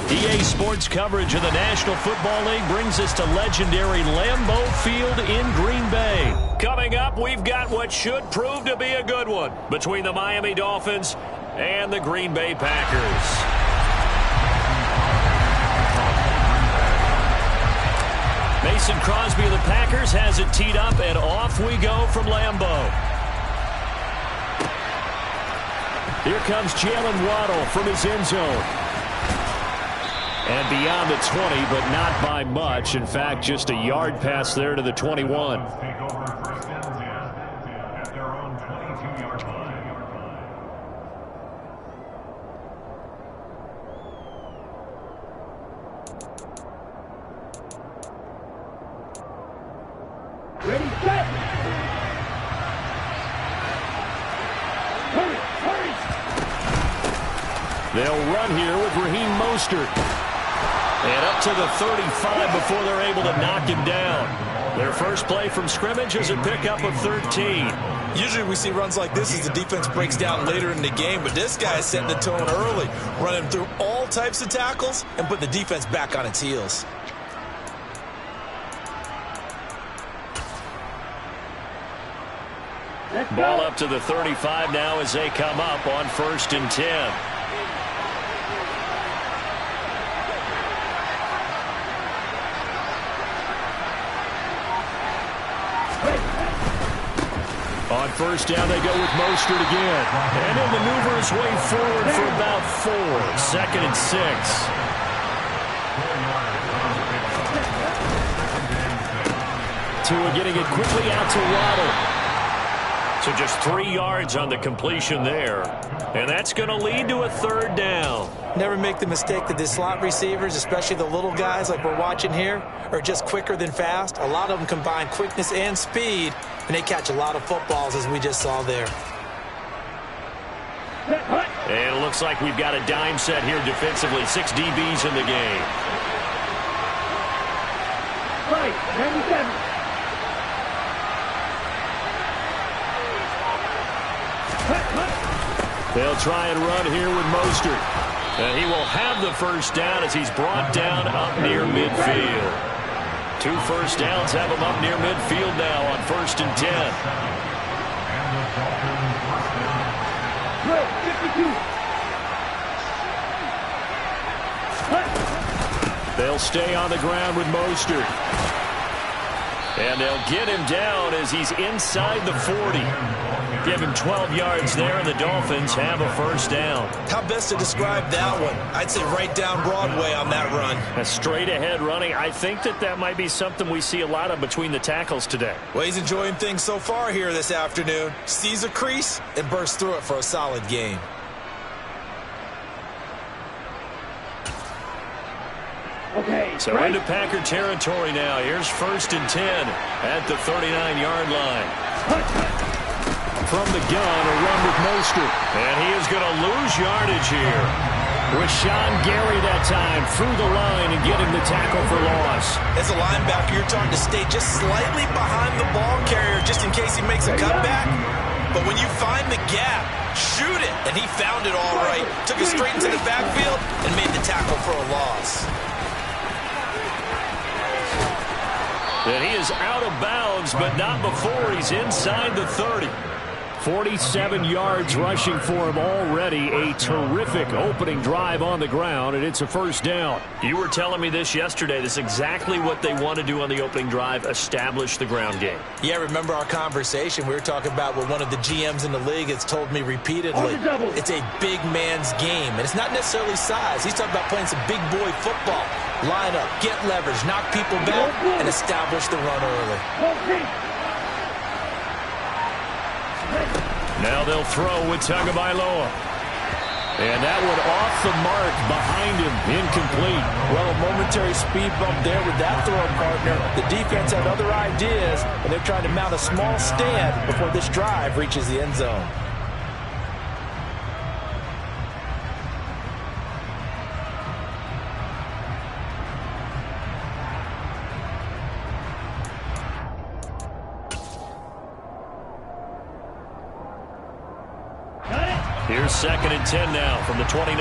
EA Sports coverage of the National Football League brings us to legendary Lambeau Field in Green Bay. Coming up, we've got what should prove to be a good one between the Miami Dolphins and the Green Bay Packers. Mason Crosby of the Packers has it teed up, and off we go from Lambeau. Here comes Jalen Waddle from his end zone. And beyond the 20, but not by much. In fact, just a yard pass there to the 21. Ready, set. Hurry. They'll run here with Raheem Mostert. And up to the 35 before they're able to knock him down. Their first play from scrimmage is a pickup of 13. Usually we see runs like this as the defense breaks down later in the game, but this guy is setting the tone early, running through all types of tackles and put the defense back on its heels. Ball up to the 35 now as they come up on 1st and 10. On 1st down, they go with Mostert again. And he'll maneuver his way forward for about 4. 2nd and 6. Tua getting it quickly out to Waddle. So just 3 yards on the completion there. And that's going to lead to a 3rd down. Never make the mistake that the slot receivers, especially the little guys like we're watching here, are just quicker than fast. A lot of them combine quickness and speed, and they catch a lot of footballs, as we just saw there. And it looks like we've got a dime set here defensively. 6 DBs in the game. Right, 97. They'll try and run here with Mostert. And he will have the 1st down as he's brought down up near midfield. 2 first downs have him up near midfield now on 1st and 10. They'll stay on the ground with Mostert. And they'll get him down as he's inside the 40. Give him 12 yards there, and the Dolphins have a 1st down. How best to describe that one? I'd say right down Broadway on that run. A straight-ahead running. I think that might be something we see a lot of between the tackles today. Well, he's enjoying things so far here this afternoon. Sees a crease and bursts through it for a solid gain. Okay. So into Packer territory now. Here's 1st and 10 at the 39-yard line. From the gun, a run with Mostert. And he is going to lose yardage here. Rashawn Gary that time through the line and getting the tackle for loss. As a linebacker, you're trying to stay just slightly behind the ball carrier just in case he makes a cutback. But when you find the gap, shoot it. And he found it all right. Took it straight into the backfield and made the tackle for a loss. And he is out of bounds, but not before he's inside the 30. 47 yards rushing for him already. A terrific opening drive on the ground, and it's a 1st down. You were telling me this yesterday. This is exactly what they want to do on the opening drive, establish the ground game. Yeah, remember our conversation? We were talking about what one of the GMs in the league has told me repeatedly. It's a big man's game, and it's not necessarily size. He's talking about playing some big boy football. Line up, get leverage, knock people back, and establish the run early. Now they'll throw with Tagovailoa. And that one off the mark behind him, incomplete. Well, a momentary speed bump there with that throw, partner. The defense had other ideas, and they're trying to mount a small stand before this drive reaches the end zone. Here's 2nd and 10 now from the 29.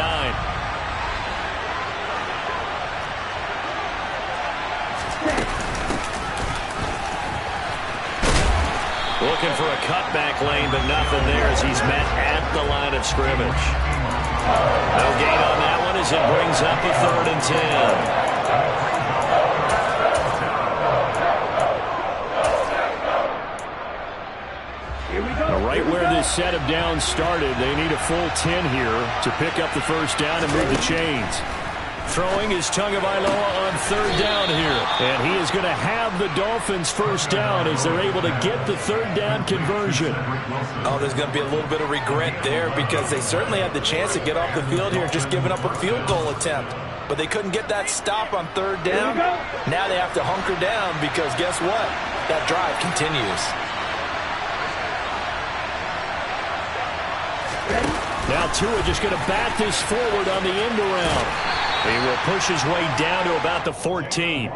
Looking for a cutback lane, but nothing there as he's met at the line of scrimmage. No gain on that one as it brings up a 3rd and 10. Here we go. Right where this set of downs started, they need a full 10 here to pick up the first down and move the chains. Throwing is Tagovailoa on 3rd down here. And he is going to have the Dolphins first down as they're able to get the 3rd down conversion. Oh, there's going to be a little bit of regret there because they certainly had the chance to get off the field here and just giving up a field goal attempt. But they couldn't get that stop on 3rd down. Now they have to hunker down because guess what? That drive continues. Now Tua just going to bat this forward on the end around. He will push his way down to about the 14.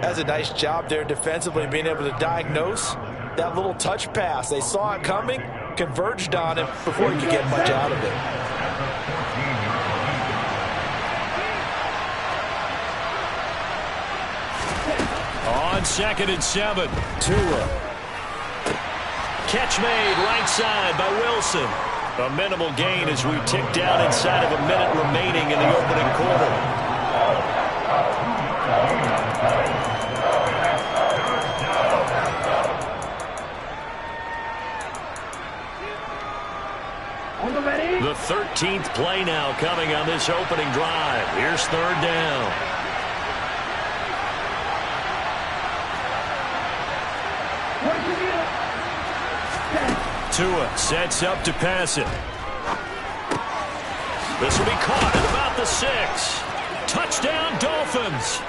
That's a nice job there defensively, being able to diagnose that little touch pass. They saw it coming, converged on it before he could get much out of it. On 2nd and 7, Tua. Catch made right side by Wilson. A minimal gain as we tick down inside of a minute remaining in the opening quarter. The 13th play now coming on this opening drive. Here's 3rd down. Tua sets up to pass it. This will be caught at about the 6. Touchdown, Dolphins.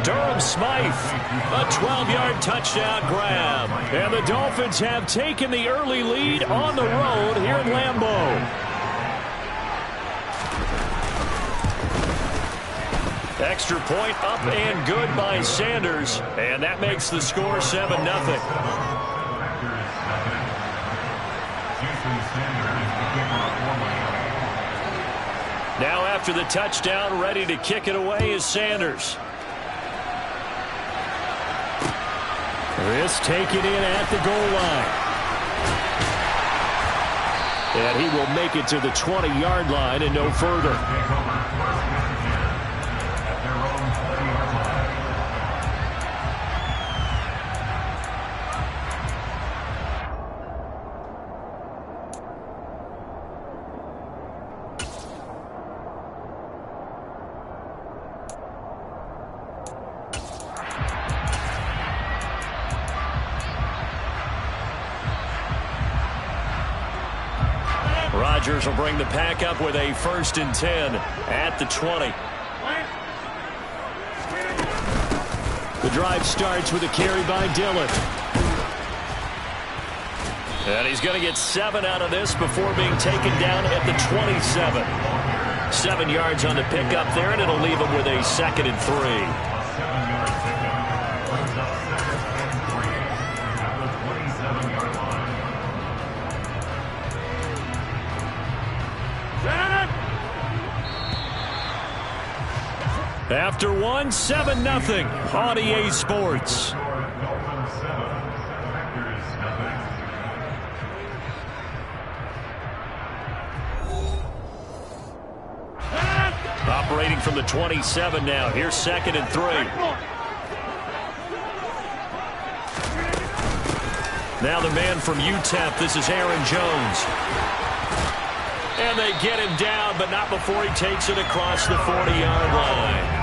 Durham Smythe, a 12-yard touchdown grab. And the Dolphins have taken the early lead on the road here in Lambeau. Extra point up and good by Sanders. And that makes the score 7-0. Now after the touchdown, ready to kick it away is Sanders. This taken in at the goal line. And he will make it to the 20-yard line and no further. Rodgers will bring the pack up with a 1st and 10 at the 20. The drive starts with a carry by Dillon. And he's going to get 7 out of this before being taken down at the 27. 7 yards on the pickup there, and it'll leave him with a 2nd and 3. After 1, 7-0 on EA Sports. Operating from the 27 now. Here's 2nd and 3. Now the man from UTEP. This is Aaron Jones. And they get him down, but not before he takes it across the 40-yard line.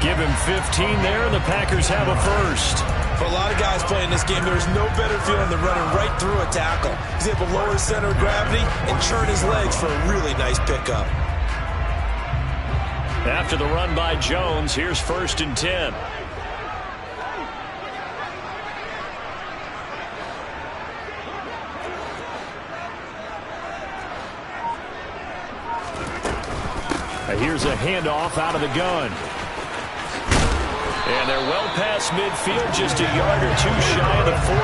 Give him 15 there, and the Packers have a 1st. For a lot of guys playing this game, there's no better feeling than running right through a tackle. He's able to lower his center of gravity and churn his legs for a really nice pickup. After the run by Jones, here's 1st and 10. Here's a handoff out of the gun. And they're well past midfield, just a yard or 2 shy of the 40.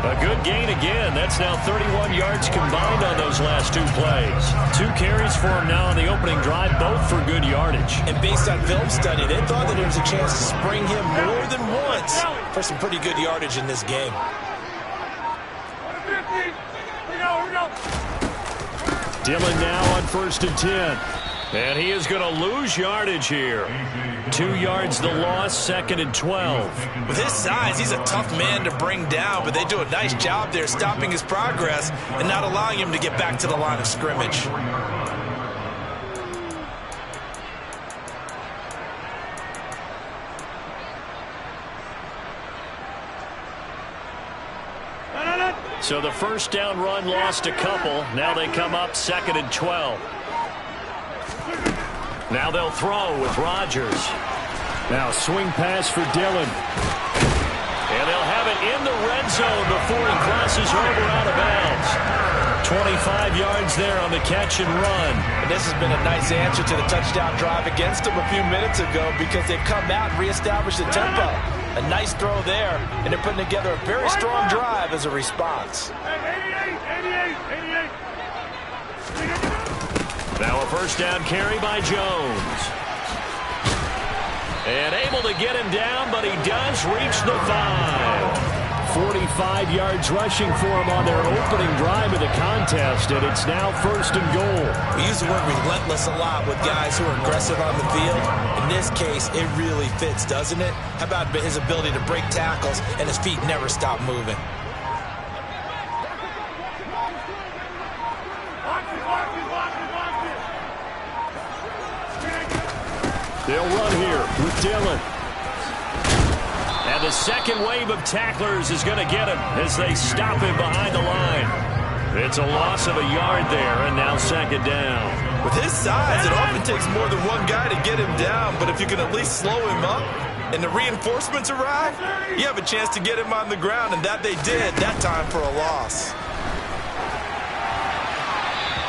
A good gain again. That's now 31 yards combined on those last 2 plays. 2 carries for him now on the opening drive, both for good yardage. And based on film study, they thought that there was a chance to spring him more than once for some pretty good yardage in this game. Dillon now on 1st and 10. And he is going to lose yardage here. 2 yards the loss, 2nd and 12. With his size, he's a tough man to bring down, but they do a nice job there stopping his progress and not allowing him to get back to the line of scrimmage. So the first down run lost a couple. Now they come up 2nd and 12. Now they'll throw with Rodgers. Now swing pass for Dillon. And they'll have it in the red zone before he crosses over out of bounds. 25 yards there on the catch and run. And this has been a nice answer to the touchdown drive against them a few minutes ago because they've come out and reestablished the tempo. A nice throw there, and they're putting together a very strong drive as a response. Now a first down carry by Jones. And able to get him down, but he does reach the 5. 45 yards rushing for him on their opening drive of the contest, and it's now 1st and goal. We use the word relentless a lot with guys who are aggressive on the field. In this case, it really fits, doesn't it? How about his ability to break tackles and his feet never stop moving? They'll run here with Dillon. And the second wave of tacklers is going to get him as they stop him behind the line. It's a loss of a yard there, and now 2nd down. With his size, it often takes more than one guy to get him down, but if you can at least slow him up and the reinforcements arrive, you have a chance to get him on the ground, and that they did that time for a loss.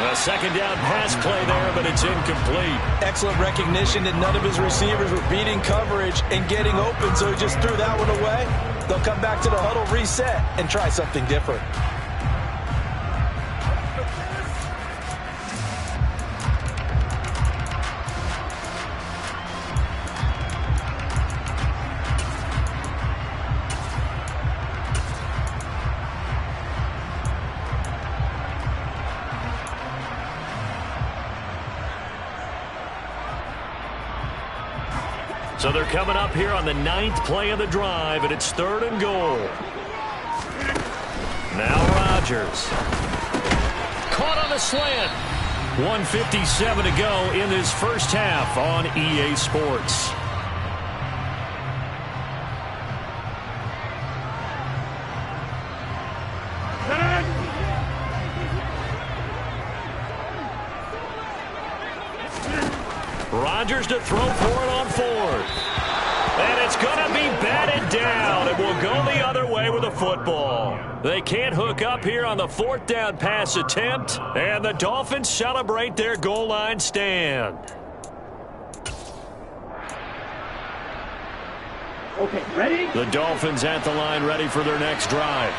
A 2nd down pass play there, but it's incomplete. Excellent recognition that none of his receivers were beating coverage and getting open, so he just threw that one away. They'll come back to the huddle, reset, and try something different. So they're coming up here on the 9th play of the drive, and it's 3rd and goal. Now Rodgers. Caught on the slant. 1:57 to go in this first half on EA Sports. Rodgers to throw for it on 4th. And it's going to be batted down. It will go the other way with the football. They can't hook up here on the 4th down pass attempt. And the Dolphins celebrate their goal line stand. Okay, ready? The Dolphins at the line ready for their next drive.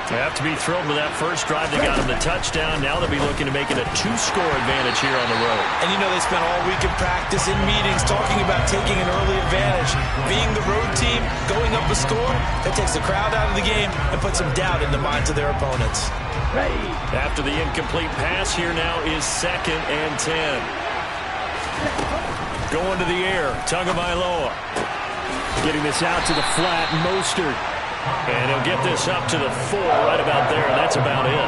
They have to be thrilled with that first drive. They got him the touchdown. Now they'll be looking to make it a 2-score advantage here on the road. And you know they spent all week in practice, in meetings, talking about taking an early advantage. Being the road team, going up a score, that takes the crowd out of the game and puts some doubt in the minds of their opponents. Ready. After the incomplete pass, here now is 2nd and 10. Going to the air, Tagovailoa. Getting this out to the flat, Mostert. And he'll get this up to the 4 right about there, and that's about it.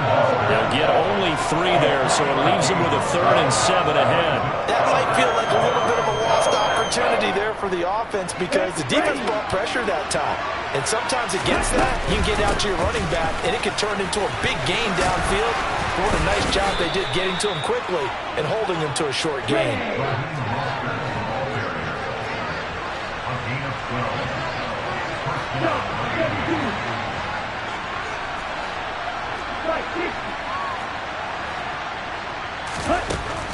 They'll get only 3 there, so it leaves them with a 3rd and 7 ahead. That might feel like a little bit of a lost opportunity there for the offense because the defense brought pressure that time. And sometimes against that, you can get out to your running back, and it can turn into a big gain downfield. What a nice job they did getting to him quickly and holding him to a short gain.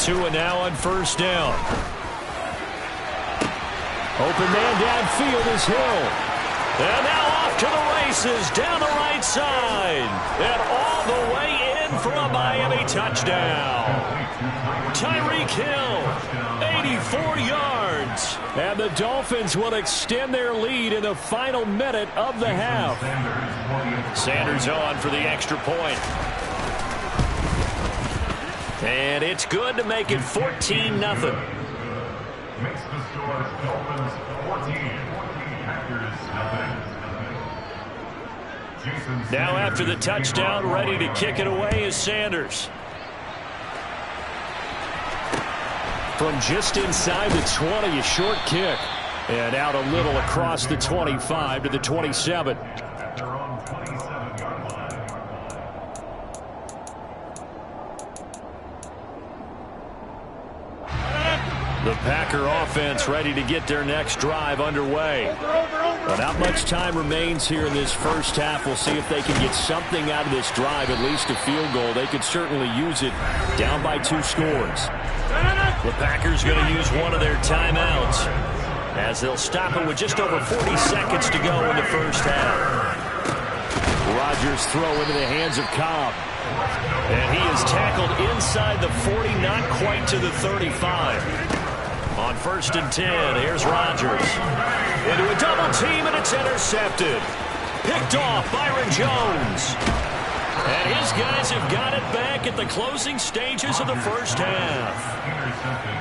Tua now on 1st down. Open man downfield is Hill. And now off to the races down the right side. And all the way in for a Miami touchdown. Tyreek Hill, 84 yards. And the Dolphins will extend their lead in the final minute of the half. Sanders on for the extra point. And it's good to make it 14-0. Makes the score Dolphins 14, Packers 0. Now after the touchdown, ready to kick it away is Sanders. From just inside the 20, a short kick. And out a little across the 25 to the 27. At their own 27-yard line. The Packer offense ready to get their next drive underway. But not much time remains here in this first half. We'll see if they can get something out of this drive, at least a field goal. They could certainly use it down by 2 scores. The Packers going to use one of their timeouts as they'll stop it with just over 40 seconds to go in the first half. Rodgers throw into the hands of Cobb. And he is tackled inside the 40, not quite to the 35. On 1st and 10, here's Rodgers. Into a double team, and it's intercepted. Picked off Byron Jones. And his guys have got it back at the closing stages of the first half.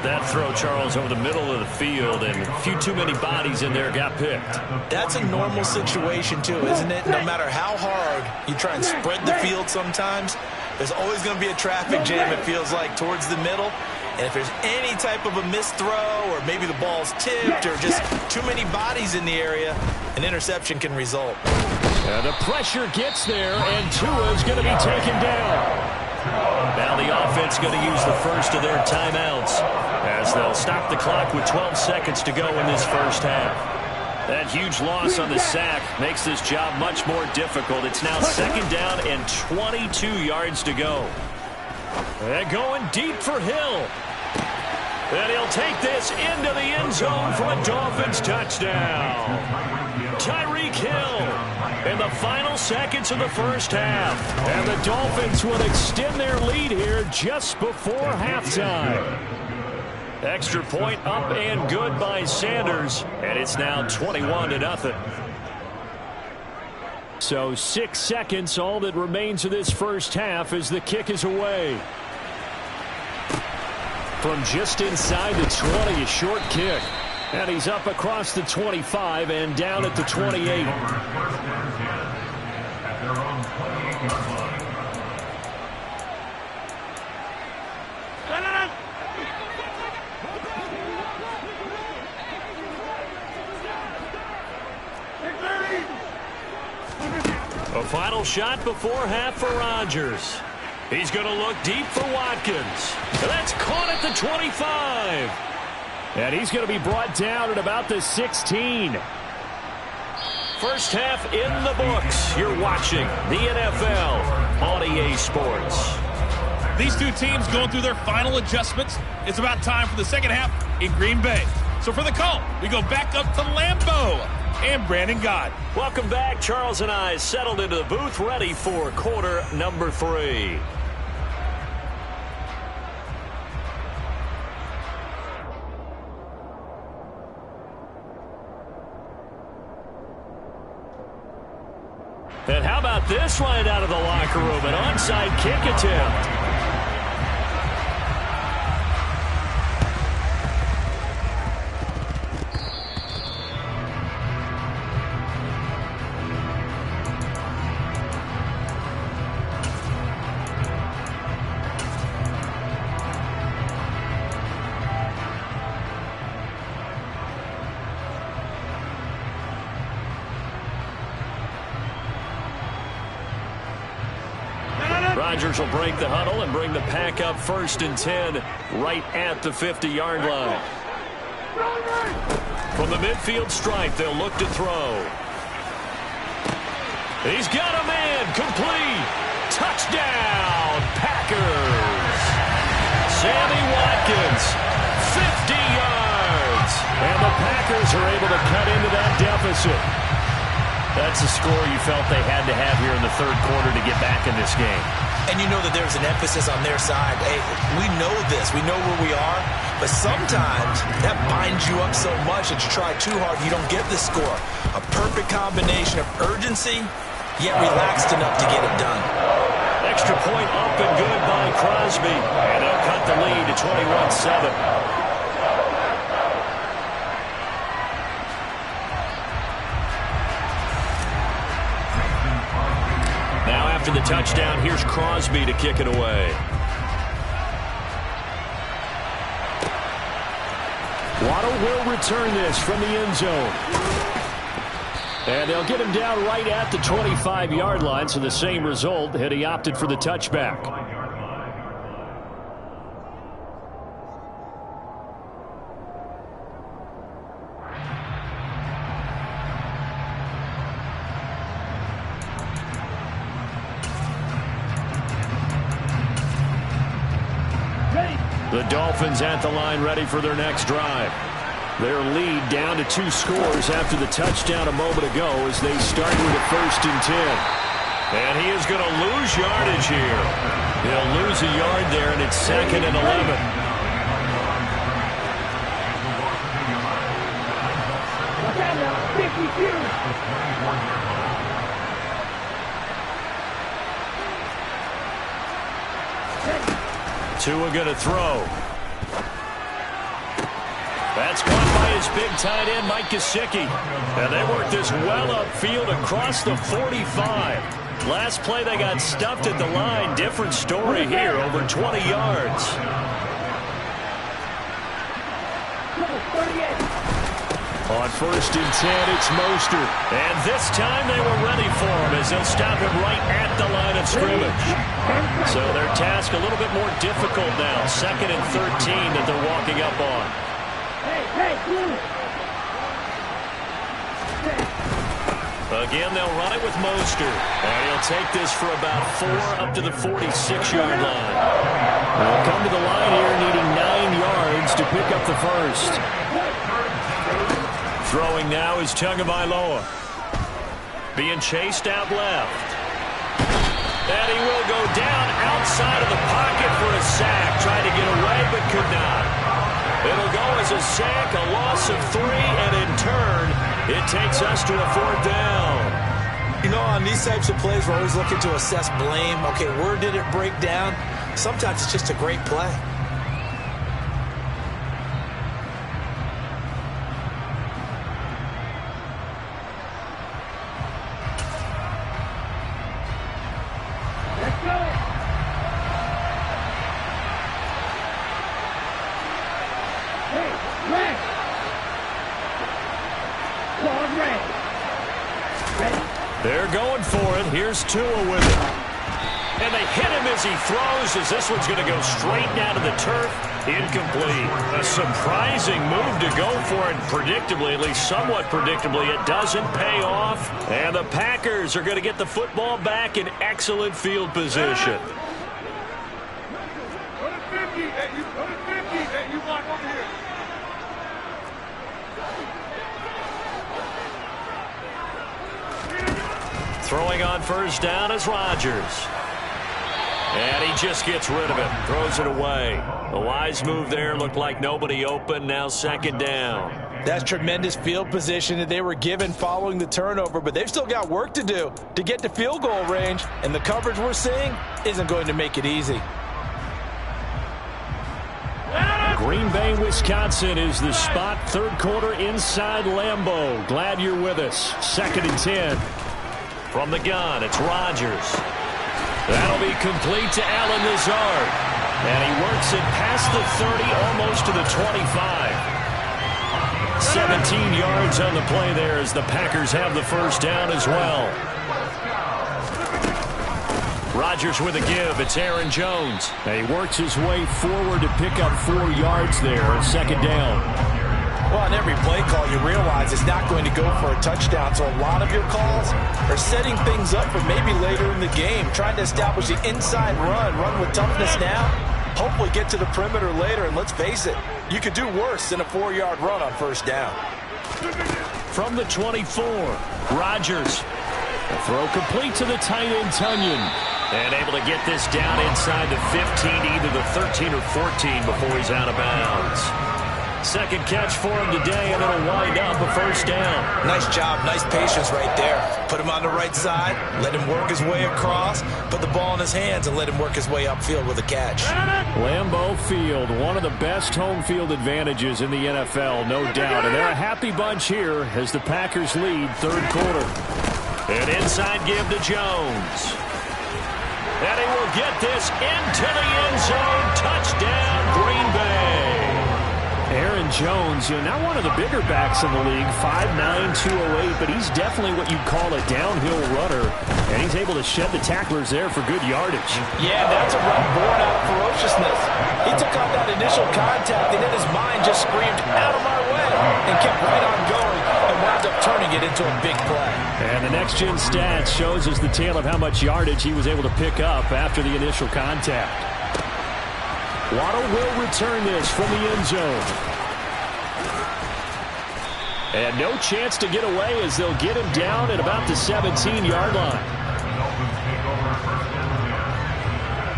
That throw, Charles, over the middle of the field, and a few too many bodies in there got picked. That's a normal situation, too, isn't it? No matter how hard you try and spread the field sometimes, there's always going to be a traffic jam, it feels like, towards the middle. And if there's any type of a missed throw or maybe the ball's tipped or just too many bodies in the area, an interception can result. The pressure gets there, and Tua's going to be taken down. Now the offense going to use the first of their timeouts as they'll stop the clock with 12 seconds to go in this first half. That huge loss on the sack makes this job much more difficult. It's now 2nd down and 22 yards to go. And going deep for Hill. And he'll take this into the end zone for a Dolphins touchdown. Tyreek Hill in the final seconds of the first half. And the Dolphins will extend their lead here just before halftime. Extra point up and good by Sanders. And it's now 21-0. So 6 seconds, all that remains of this first half as the kick is away. From just inside the 20, a short kick. And he's up across the 25 and down at the 28. A final shot before half for Rodgers. He's going to look deep for Watkins. That's caught at the 25. And he's going to be brought down at about the 16. First half in the books. You're watching the NFL on EA Sports. These two teams going through their final adjustments. It's about time for the second half in Green Bay. So for the call, we go back up to Lambeau and Brandon Gott. Welcome back. Charles and I settled into the booth, ready for quarter number 3. And how about this right out of the locker room? An onside kick attempt. Rodgers will break the huddle and bring the pack up 1st and 10 right at the 50-yard line. From the midfield stripe, they'll look to throw. He's got a man, complete. Touchdown, Packers. Sammy Watkins, 50 yards. And the Packers are able to cut into that deficit. That's a score you felt they had to have here in the 3rd quarter to get back in this game. And you know that there's an emphasis on their side. Hey, we know this. We know where we are. But sometimes that binds you up so much that you try too hard, you don't get the score. A perfect combination of urgency, yet relaxed enough to get it done. extra point up and good by Crosby. And they'll cut the lead to 21-7. Now after the touchdown, here's Crosby to kick it away. Waddle will return this from the end zone. And they'll get him down right at the 25-yard line, so the same result had he opted for the touchback. The Dolphins at the line ready for their next drive. Their lead down to 2 scores after the touchdown a moment ago as they start with a 1st and 10. And he is going to lose yardage here. He'll lose a yard there, and it's 2nd and 11. Tua going to throw. That's caught by his big tight end, Mike Gesicki. And they worked this well upfield across the 45. Last play, they got stuffed at the line. Different story here, over 20 yards. On 1st and 10, it's Mostert. And this time they were ready for him as they'll stop him right at the line of scrimmage. So their task a little bit more difficult now. 2nd and 13 that they're walking up on. Again, they'll run it with Mostert. And he'll take this for about 4 up to the 46-yard line. They'll come to the line here needing 9 yards to pick up the 1st. Throwing now is Tagovailoa. Being chased out left. And he will go down outside of the pocket for a sack. Tried to get away but could not. It'll go as a sack, a loss of 3, and in turn, it takes us to a 4th down. You know, on these types of plays, we're always looking to assess blame. Okay, where did it break down? Sometimes it's just a great play. They're going for it. Here's Tua with it. And they hit him as he throws, as this one's going to go straight down to the turf. Incomplete. A surprising move to go for it. Predictably, at least somewhat predictably, it doesn't pay off. And the Packers are going to get the football back in excellent field position. Throwing on 1st down is Rodgers. And he just gets rid of it. Throws it away. A wise move there. Looked like nobody open. Now 2nd down. That's tremendous field position that they were given following the turnover, but they've still got work to do to get to field goal range, and the coverage we're seeing isn't going to make it easy. Green Bay, Wisconsin is the spot. 3rd quarter inside Lambeau. Glad you're with us. 2nd and 10. From the gun, it's Rodgers. That'll be complete to Allen Lazard. And he works it past the 30, almost to the 25. 17 yards on the play there as the Packers have the 1st down as well. Rodgers with a give. It's Aaron Jones. And he works his way forward to pick up 4 yards there on 2nd down. Well, on every play call, you realize it's not going to go for a touchdown. So a lot of your calls are setting things up for maybe later in the game, trying to establish the inside run with toughness now, hopefully get to the perimeter later. And let's face it, you could do worse than a 4-yard run on 1st down. From the 24, Rodgers. A throw complete to the tight end, Tunyon. And able to get this down inside the 15, either the 13 or 14 before he's out of bounds. Second catch for him today, and it'll wind up a first down. Nice job, nice patience right there. Put him on the right side, let him work his way across, put the ball in his hands, and let him work his way upfield with a catch. Lambeau Field, one of the best home field advantages in the NFL, no doubt. And they're a happy bunch here as the Packers lead third quarter. An inside give to Jones. And he will get this into the end zone. Touchdown, Green Bay. Aaron Jones, now one of the bigger backs in the league, 5'9", 208, but he's definitely what you'd call a downhill runner, and he's able to shed the tacklers there for good yardage. Yeah, that's a run born out of ferociousness. He took on that initial contact, and then his mind just screamed, out of my way, and kept right on going, and wound up turning it into a big play. And the next-gen stats shows us the tale of how much yardage he was able to pick up after the initial contact. Waddle will return this from the end zone. And no chance to get away as they'll get him down at about the 17-yard line. Dolphins take over first and 10.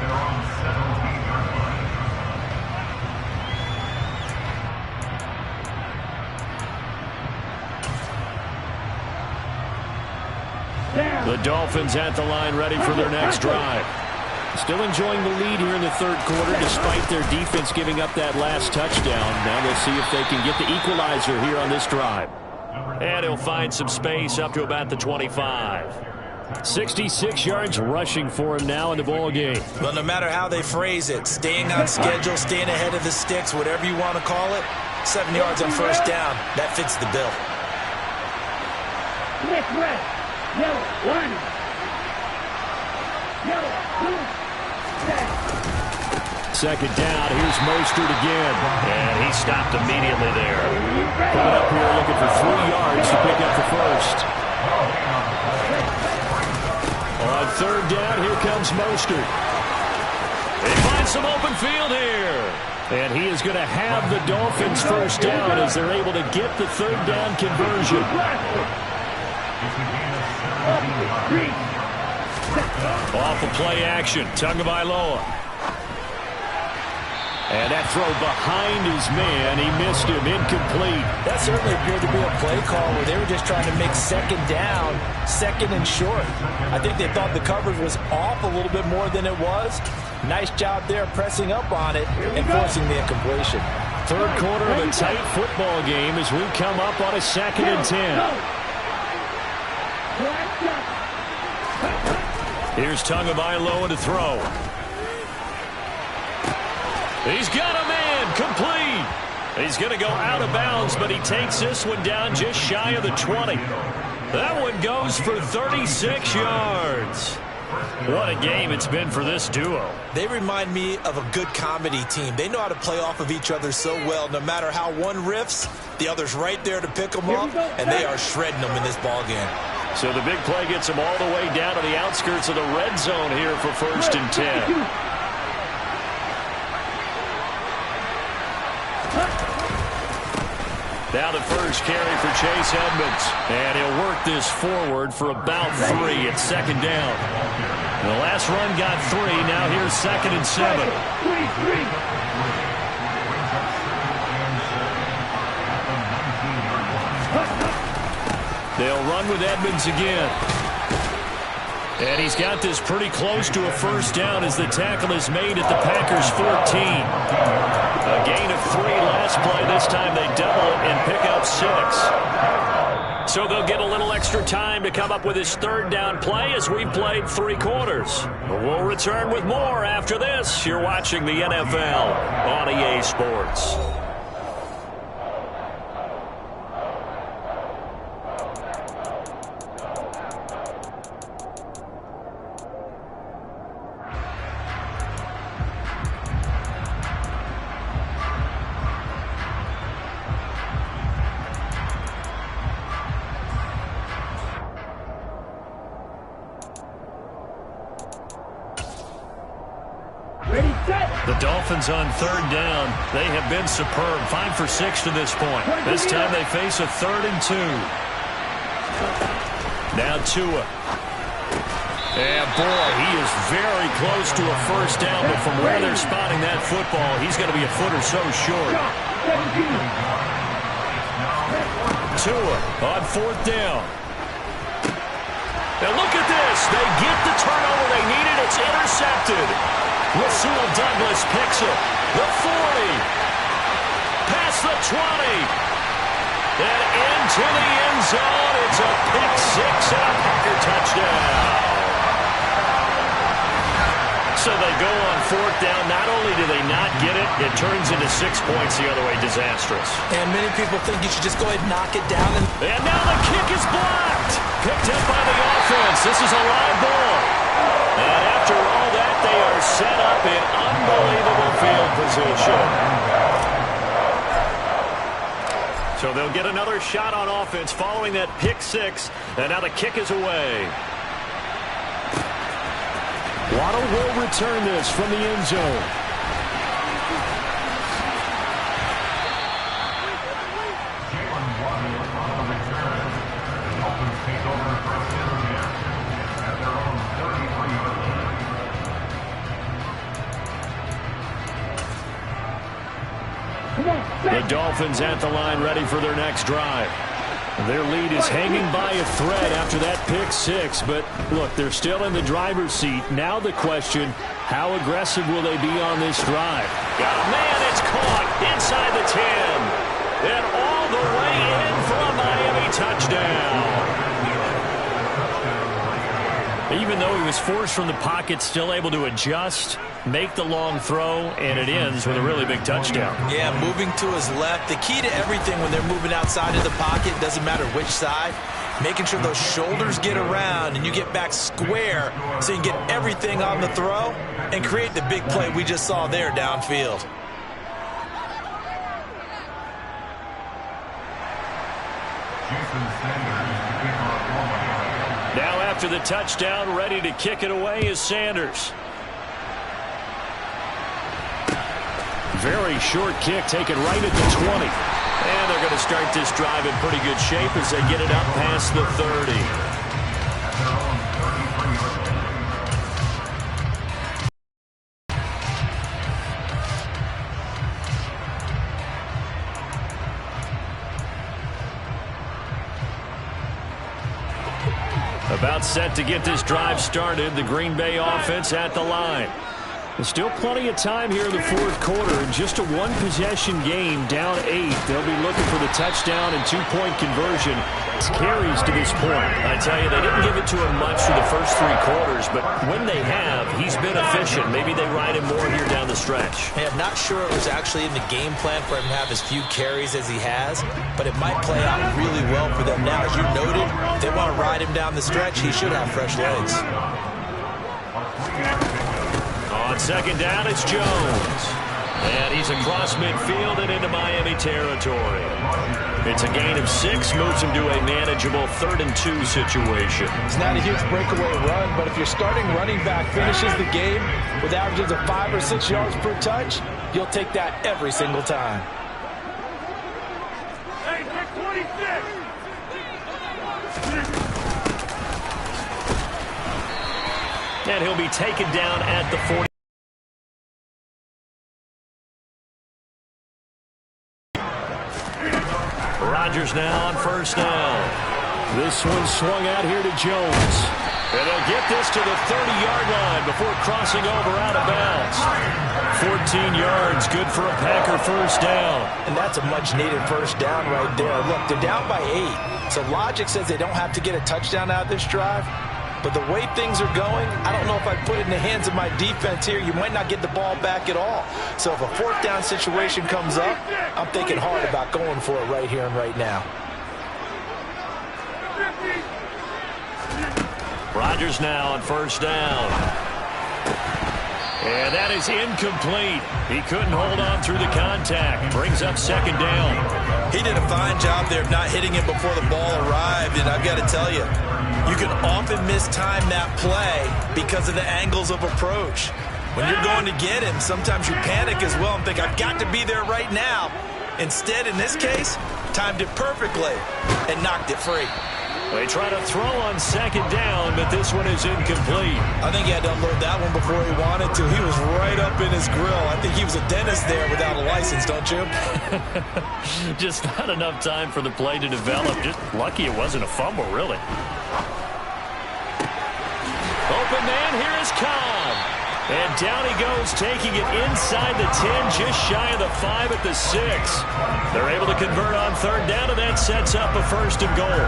They're on the 17-yard line. The Dolphins at the line ready for their next drive. Still enjoying the lead here in the third quarter despite their defense giving up that last touchdown. Now they'll see if they can get the equalizer here on this drive. And he'll find some space up to about the 25. 66 yards rushing for him now in the ball game. Well, no matter how they phrase it, staying on schedule, staying ahead of the sticks, whatever you want to call it, 7 yards on first down, that fits the bill. Next rest. Yellow, 1. Yellow, 2. Second down, here's Mostert again. And he stopped immediately there. Coming up here looking for 3 yards to pick up the first. On third down, here comes Mostert. They find some open field here. And he is going to have the Dolphins first down as they're able to get the third down conversion. Off of play action, Tagovailoa. And that throw behind his man, he missed him, incomplete. That certainly appeared to be a play call where they were just trying to make second down, second and short. I think they thought the coverage was off a little bit more than it was. Nice job there pressing up on it and forcing the incompletion. Third quarter of a tight football game as we come up on a 2nd and 10. Here's Tagovailoa to throw. He's got a man, complete. He's going to go out of bounds, but he takes this one down just shy of the 20. That one goes for 36 yards. What a game it's been for this duo. They remind me of a good comedy team. They know how to play off of each other so well. No matter how one riffs, the other's right there to pick them up, and they are shredding them in this ball game. So the big play gets them all the way down to the outskirts of the red zone here for 1st and 10. Now the first carry for Chase Edmonds. And he'll work this forward for about 3 at 2nd down. The last run got 3. Now here's 2nd and 7. They'll run with Edmonds again. And he's got this pretty close to a first down as the tackle is made at the Packers' 14. A gain of 3 last play. This time they double it and pick up 6. So they'll get a little extra time to come up with his third down play as we've played 3 quarters. We'll return with more after this. You're watching the NFL on EA Sports. The Dolphins on third down. They have been superb. 5 for 6 to this point. This time they face a 3rd and 2. Now Tua. And boy, he is very close to a first down, but from where they're spotting that football, he's going to be a foot or so short. Tua on fourth down. Now look at this. They get the turnover they needed. It's intercepted. Rasul Douglas picks it. The 40. Past the 20. And into the end zone. It's a pick six and a Packer touchdown. So they go on fourth down. Not only do they not get it, it turns into 6 points the other way. Disastrous. And many people think you should just go ahead and knock it down. And now the kick is blocked. Picked up by the offense. This is a live ball. And after all that, they are set up in unbelievable field position. So they'll get another shot on offense following that pick six. And now the kick is away. Waddle will return this from the end zone. The Dolphins at the line ready for their next drive. Their lead is hanging by a thread after that pick six, but look, they're still in the driver's seat. Now the question, how aggressive will they be on this drive? Got a man, it's caught inside the 10. And all the way in for a Miami touchdown. Even though he was forced from the pocket, still able to adjust, make the long throw, and it ends with a really big touchdown. Yeah, moving to his left. The key to everything when they're moving outside of the pocket, doesn't matter which side, making sure those shoulders get around and you get back square so you can get everything on the throw and create the big play we just saw there downfield. Now after the touchdown, ready to kick it away is Sanders. Very short kick taken right at the 20. And they're going to start this drive in pretty good shape as they get it up past the 30. About set to get this drive started. The Green Bay offense at the line. There's still plenty of time here in the fourth quarter. Just a one-possession game, down 8. They'll be looking for the touchdown and two-point conversion. It's carries to this point. I tell you, they didn't give it to him much for the first 3 quarters, but when they have, he's been efficient. Maybe they ride him more here down the stretch. Hey, I'm not sure it was actually in the game plan for him to have as few carries as he has, but it might play out really well for them now. As you noted, if they want to ride him down the stretch, he should have fresh legs. On second down, it's Jones. And he's across midfield and into Miami territory. It's a gain of 6, moves him to a manageable 3rd and 2 situation. It's not a huge breakaway run, but if your starting running back finishes the game with averages of 5 or 6 yards per touch, you'll take that every single time. Hey, 26. And he'll be taken down at the 40. Rodgers now on first down. This one swung out here to Jones. And they'll get this to the 30-yard line before crossing over out of bounds. 14 yards, good for a Packer first down. And that's a much-needed first down right there. Look, they're down by 8. So logic says they don't have to get a touchdown out of this drive. But the way things are going, I don't know if I put it in the hands of my defense here. You might not get the ball back at all. So if a fourth down situation comes up, I'm thinking hard about going for it right here and right now. Rodgers now on first down. And that is incomplete. He couldn't hold on through the contact. Brings up second down. He did a fine job there of not hitting it before the ball arrived. And I've got to tell you, you can often mistime that play because of the angles of approach. When you're going to get him, sometimes you panic as well and think, I've got to be there right now. Instead, in this case, timed it perfectly and knocked it free. They try to throw on second down, but this one is incomplete. I think he had to unload that one before he wanted to. He was right up in his grill. I think he was a dentist there without a license, don't you? Just not enough time for the play to develop. Just lucky it wasn't a fumble, really. Open man, here is Cobb. And down he goes, taking it inside the 10, just shy of the 5 at the 6. They're able to convert on third down, and that sets up a first and goal.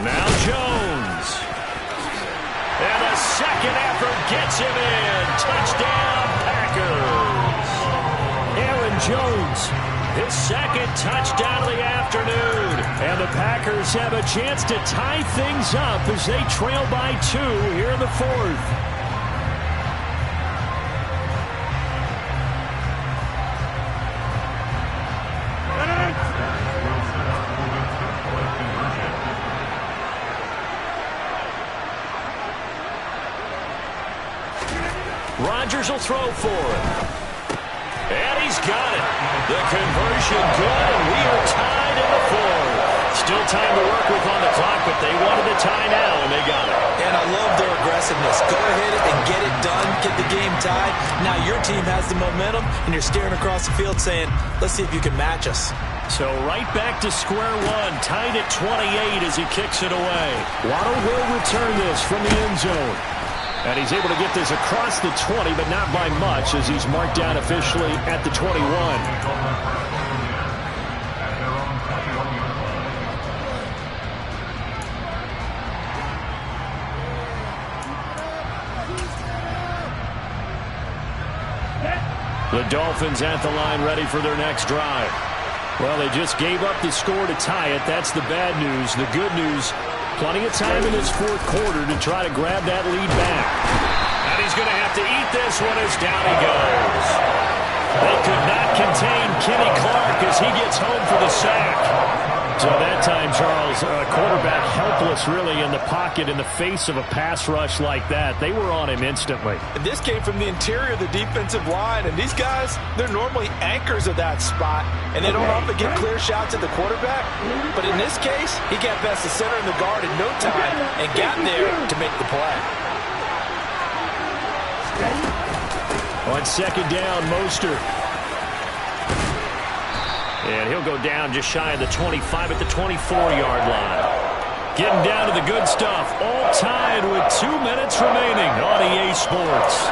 Now Jones. And a second effort gets him in. Touchdown, Packers. Aaron Jones, his second touchdown of the afternoon. And the Packers have a chance to tie things up as they trail by 2 here in the 4th. Rodgers will throw for it. And he's got it. The conversion good, and we are tied in the 4th. Still time to work with on the clock, but they wanted to tie now, and they got it. And I love their aggressiveness. Go ahead and get it done, get the game tied. Now your team has the momentum, and you're staring across the field saying, let's see if you can match us. So right back to square one, tied at 28 as he kicks it away. Waddle will return this from the end zone. And he's able to get this across the 20, but not by much, as he's marked down officially at the 21. The Dolphins at the line, ready for their next drive. Well, they just gave up the score to tie it. That's the bad news. The good news, plenty of time in this 4th quarter to try to grab that lead back. And he's going to have to eat this one as down he goes. They could not contain Kenny Clark as he gets home for the sack. So that time, Charles, quarterback helpless really in the pocket in the face of a pass rush like that. They were on him instantly. And this came from the interior of the defensive line. And these guys, they're normally anchors of that spot. And they don't often get clear shots at the quarterback. But in this case, he got past the center and the guard in no time and got there to make the play. On second down, Mostert. And he'll go down just shy of the 25 at the 24-yard line. Getting down to the good stuff. All tied with 2 minutes remaining on EA Sports.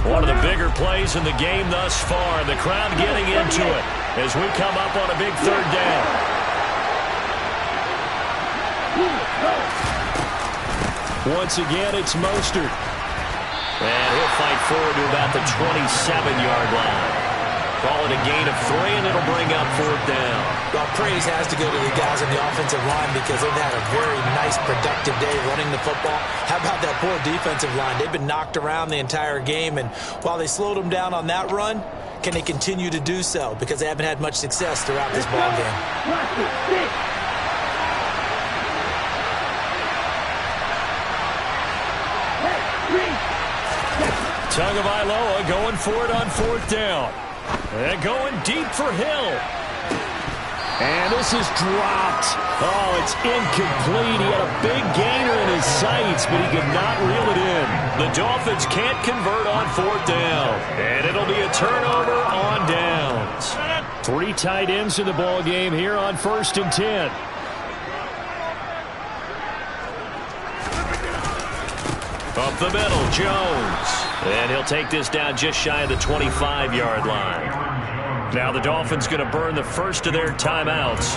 One of the bigger plays in the game thus far. The crowd getting into it as we come up on a big third down. Once again, it's Mostert. And he'll fight forward to about the 27-yard line. Call it a gain of 3, and it'll bring up 4th down. Well, praise has to go to the guys on the offensive line because they've had a very nice, productive day running the football. How about that poor defensive line? They've been knocked around the entire game, and while they slowed them down on that run, can they continue to do so? Because they haven't had much success throughout this ball game. Tagovailoa going for it on 4th down. And going deep for Hill. And this is dropped. Oh, it's incomplete. He had a big gainer in his sights, but he could not reel it in. The Dolphins can't convert on 4th down. And it'll be a turnover on downs. 3 tight ends in the ball game here on 1st and 10. Up the middle, Jones. And he'll take this down just shy of the 25-yard line. Now the Dolphins going to burn the first of their timeouts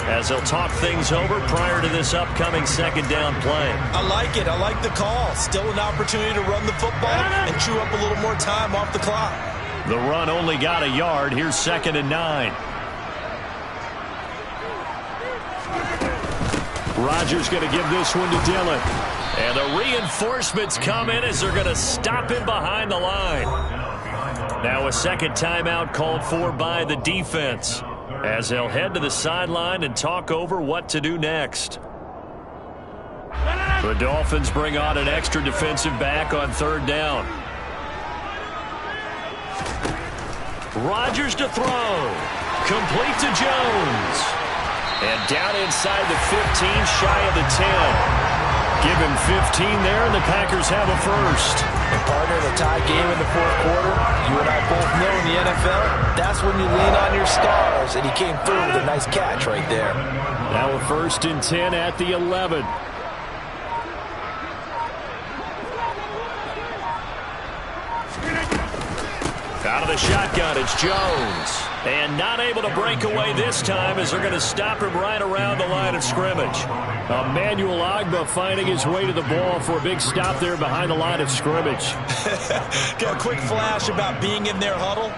as they'll talk things over prior to this upcoming second down play. I like it. I like the call. Still an opportunity to run the football and chew up a little more time off the clock. The run only got a yard. Here's 2nd and 9. Rodgers going to give this one to Dillon. And the reinforcements come in as they're going to stop him behind the line. Now a second timeout called for by the defense as they'll head to the sideline and talk over what to do next. The Dolphins bring on an extra defensive back on third down. Rodgers to throw. Complete to Jones. And down inside the 15, shy of the 10. Give him 15 there, and the Packers have a first. And partner, the tie game in the fourth quarter, you and I both know in the NFL, that's when you lean on your stars, and he came through with a nice catch right there. Now a 1st and 10 at the 11. Out of the shotgun, it's Jones. And not able to break away this time as they're going to stop him right around the line of scrimmage. Emmanuel Ogbah finding his way to the ball for a big stop there behind the line of scrimmage. Got a quick flash about being in their huddle.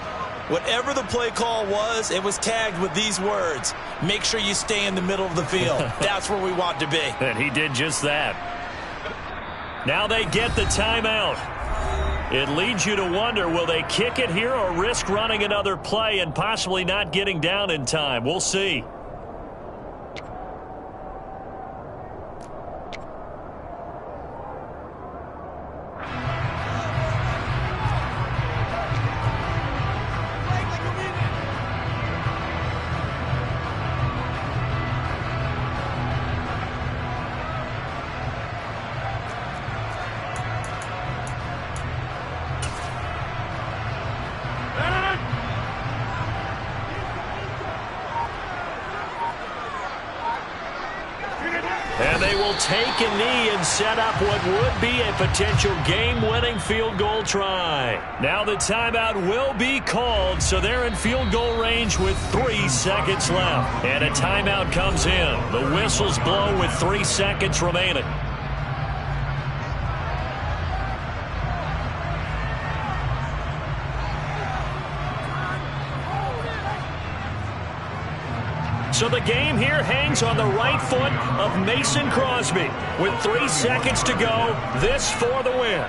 Whatever the play call was, it was tagged with these words: make sure you stay in the middle of the field. That's where we want to be. And he did just that. Now they get the timeout. It leads you to wonder, will they kick it here or risk running another play and possibly not getting down in time? We'll see. And they will take a knee and set up what would be a potential game-winning field goal try. Now the timeout will be called, so they're in field goal range with 3 seconds left. And a timeout comes in. The whistles blow with 3 seconds remaining. So the game here hangs on the right foot of Mason Crosby. With 3 seconds to go, this for the win.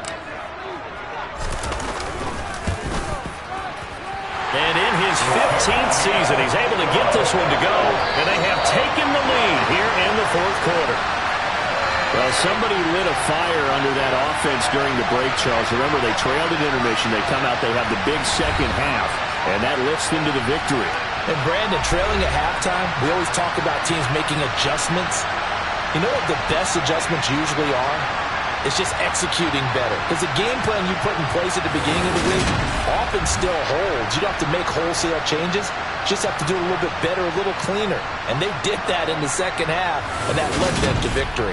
And in his 15th season, he's able to get this one to go, and they have taken the lead here in the fourth quarter. Well, somebody lit a fire under that offense during the break, Charles. Remember, they trailed at intermission. They come out, they have the big second half, and that lifts them to the victory. And Brandon, trailing at halftime, we always talk about teams making adjustments. You know what the best adjustments usually are? It's just executing better. Because the game plan you put in place at the beginning of the week often still holds. You don't have to make wholesale changes. You just have to do it a little bit better, a little cleaner. And they did that in the second half, and that led them to victory.